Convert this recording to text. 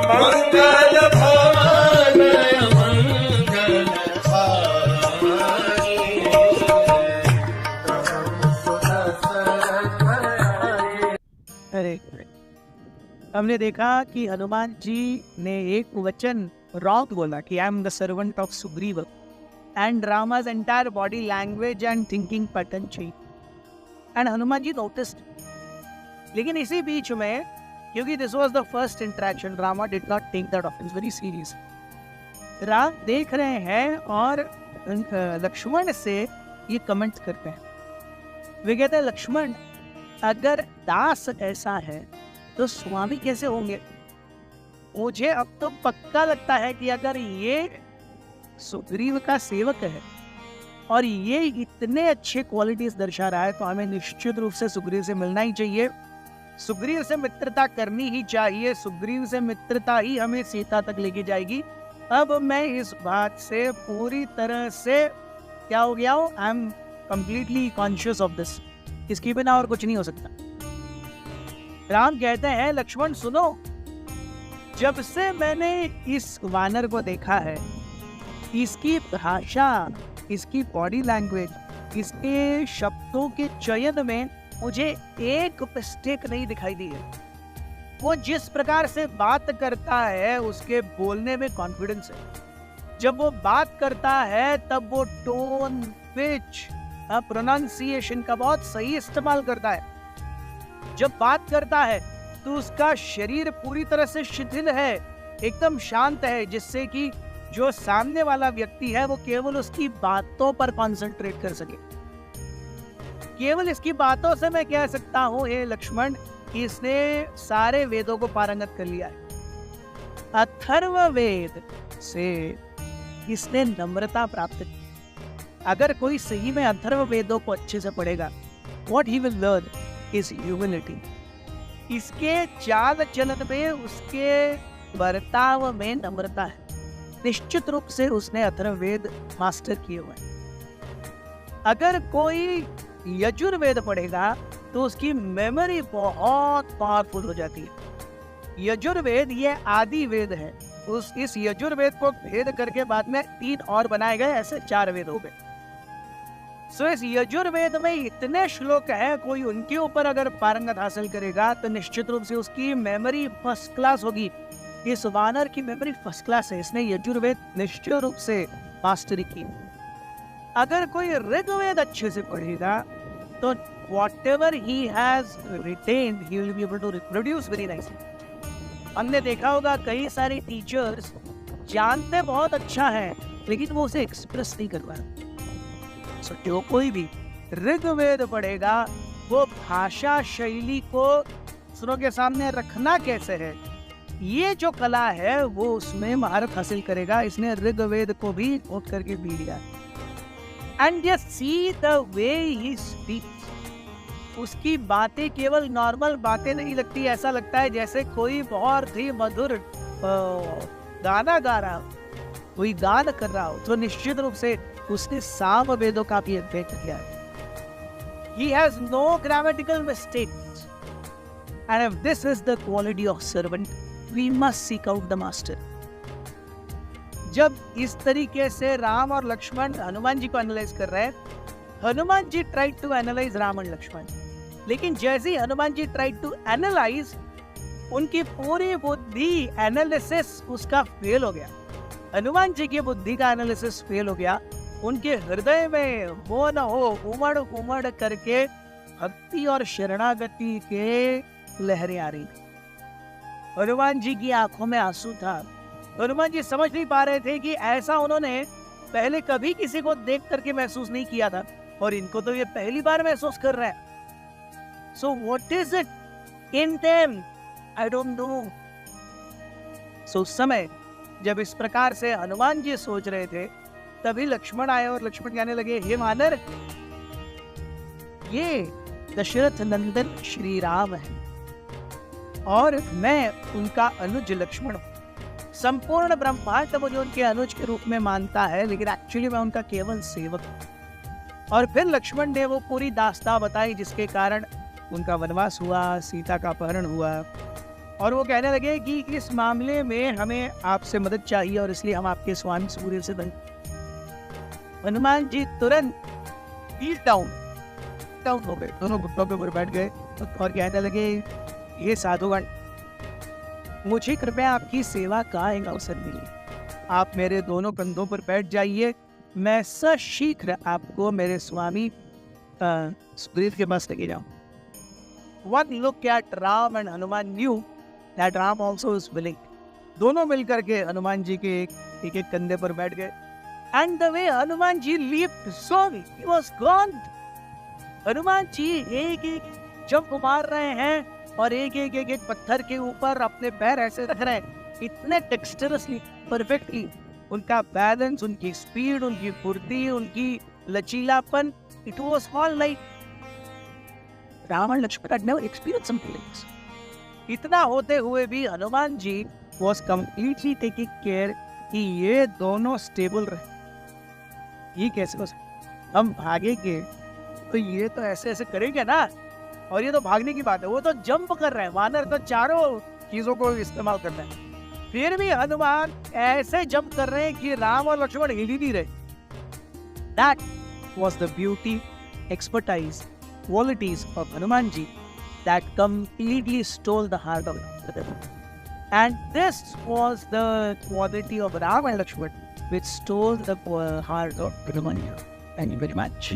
मंगल भवन मंगल हारी। अरे हमने देखा कि हनुमान जी ने एक वचन रॉन्ग बोला कि I am the servant of Sugriva, and Rama's entire body language and thinking pattern changed and Hanuman ji noticed। लेकिन इसी बीच में, क्योंकि this was the first interaction, Rama did not take that offense very serious। Ram देख रहे हैं और लक्ष्मण से ये कमेंट करते हैं। वे कहते हैं, लक्ष्मण अगर दास ऐसा है तो स्वामी कैसे होंगे? मुझे अब तो पक्का लगता है कि अगर ये सुग्रीव का सेवक है और ये इतने अच्छे क्वालिटीज दर्शा रहा है तो हमें निश्चित रूप से सुग्रीव से मिलना ही चाहिए, सुग्रीव से मित्रता करनी ही चाहिए, सुग्रीव से मित्रता ही हमें सीता तक लेके जाएगी। अब मैं इस बात से पूरी तरह से क्या हो गया हूँ, I am completely conscious of this, इसके बिना और कुछ नहीं हो सकता। राम कहते हैं, लक्ष्मण सुनो, जब से मैंने इस वानर को देखा है, इसकी भाषा, इसकी बॉडी लैंग्वेज, इसके शब्दों के चयन में मुझे एक मिस्टेक नहीं दिखाई दी है। वो जिस प्रकार से बात करता है उसके बोलने में कॉन्फिडेंस है। जब वो बात करता है तब वो टोन, पिच, प्रोनाउंसिएशन का बहुत सही इस्तेमाल करता है। जब बात करता है तो उसका शरीर पूरी तरह से शिथिल है, एकदम शांत है, जिससे कि जो सामने वाला व्यक्ति है वो केवल उसकी बातों पर कंसंट्रेट कर सके। केवल इसकी बातों से मैं कह सकता हूँ, हे लक्ष्मण, कि इसने सारे वेदों को पारंगत कर लिया है। अथर्ववेद से इसने नम्रता प्राप्त की। अगर कोई सही में अथर्ववेदों को अच्छे से पढ़ेगा, what he will learn is humility। इसके चाल चलन में, उसके बर्ताव में नम्रता है। निश्चित रूप से उसने अथर्ववेद मास्टर किए हुए हैं। अगर कोई यजुर्वेद पढ़ेगा तो उसकी मेमोरी बहुत पावरफुल हो जाती है। यजुर्वेद ये आदि वेद है, इस यजुर्वेद को भेद करके बाद में 3 और बनाए गए, ऐसे 4 वेद हो गए। सो इस यजुर्वेद में इतने श्लोक हैं, कोई उनके ऊपर अगर पारंगत हासिल करेगा तो निश्चित रूप से उसकी मेमोरी फर्स्ट क्लास होगी। इस वानर की मेमोरी फर्स्ट क्लास है, इसने यजुर्वेद निश्चित रूप से मास्टरी की। अगर कोई ऋग्वेद अच्छे से पढ़ेगा तो whatever he has retained he will be able to reproduce very nicely। हमने देखा होगा कई सारे टीचर्स जानते बहुत अच्छा है लेकिन वो उसे एक्सप्रेस नहीं कर पा रहा। सो जो कोई भी ऋग्वेद पढ़ेगा वो भाषा शैली को दूसरों के सामने रखना कैसे है, ये जो कला है वो उसमें महारत हासिल करेगा। इसने ऋग्वेद को भी नोट करके पी लिया। And just see the way he speaks, उसकी बातें केवल नॉर्मल बातें नहीं लगती, ऐसा लगता है जैसे कोई बहुत ही मधुर गाना गा रहा हो, कोई गान कर रहा हो। तो निश्चित रूप से उसने साम वेदों का भी अध्ययन किया है। He has no grammatical mistakes, and if this is the quality of servant, we must seek out the master। जब इस तरीके से राम और लक्ष्मण हनुमान जी को एनालाइज कर रहे हैं, Hanuman ji tried to analyse Ram and Lakshman, लेकिन जैसे ही Hanuman ji tried to analyse, उनकी पूरी बुद्धि एनालिसिस उसका फेल हो गया। हनुमान जी की बुद्धि का एनालिसिस फेल हो गया। उनके हृदय में वो न हो उमड़ उमड़ करके भक्ति और शरणागति के लहरें आ रही। हनुमान जी की आंखों में आंसू था। हनुमान जी समझ नहीं पा रहे थे कि ऐसा उन्होंने पहले कभी किसी को देख करके महसूस नहीं किया था और इनको तो ये पहली बार महसूस कर रहा है। So what is it in them? I don't know। So उस समय जब इस प्रकार से हनुमान जी सोच रहे थे, तभी लक्ष्मण आए और लक्ष्मण कहने लगे, हे वानर, ये दशरथ नंदन श्री राम है और मैं उनका अनुज लक्ष्मण हूँ। संपूर्ण ब्रह्मांड मुझे उनके अनुज के रूप में मानता है, लेकिन एक्चुअली मैं उनका केवल सेवक हूँ। और फिर लक्ष्मण ने वो पूरी दास्तां बताई जिसके कारण उनका वनवास हुआ, सीता का अपहरण हुआ। और वो कहने लगे कि इस मामले में हमें आपसे मदद चाहिए और इसलिए हम आपके स्वामी सूर्य से बन। हनुमान जी तुरंत डाउन हो गए, दोनों घुटनों के ऊपर बैठ गए और कहने लगे, ये साधुगण, मुझे कृपया आपकी सेवा का एक अवसर मिले। आप मेरे दोनों कंधों पर बैठ जाइए, मैं सशीघ्र आपको मेरे स्वामी सुग्रीव के पास लेके जाऊं। One look at Ram and Hanuman knew that Ram also was willing. दोनों मिलकर के हनुमान जी के एक एक कंधे पर बैठ गए। And the way Hanuman ji leaped, so he was gone. Hanuman ji एक एक जंप मार रहे हैं और एक एक पत्थर के ऊपर अपने पैर ऐसे रख रहे हैं, इतने टेक्सचरसली, परफेक्टली। उनका बैलेंस, उनकी स्पीड, उनकी फुर्ती, उनकी लचीलापन, it was all like Ram and Lakshman had never experienced something like this. इतना होते हुए भी Hanuman ji was completely taking care कि ये दोनों स्टेबल रहे। ये कैसे हो सकता? हम भागेंगे तो ये तो ऐसे ऐसे करेंगे ना, और ये तो भागने की बात है, वो तो जंप कर रहे हैं। वानर तो चारों चीजों को इस्तेमाल कर रहे हैं, फिर भी हनुमान ऐसे जंप कर रहे हैं कि राम और लक्ष्मण हिल ही नहीं रहे। That was the beauty, expertise, qualities of Hanuman ji that completely stole the heart of Ram. And this was the quality of Ram and Lakshman which stole the heart of Hanuman. Thank you very much.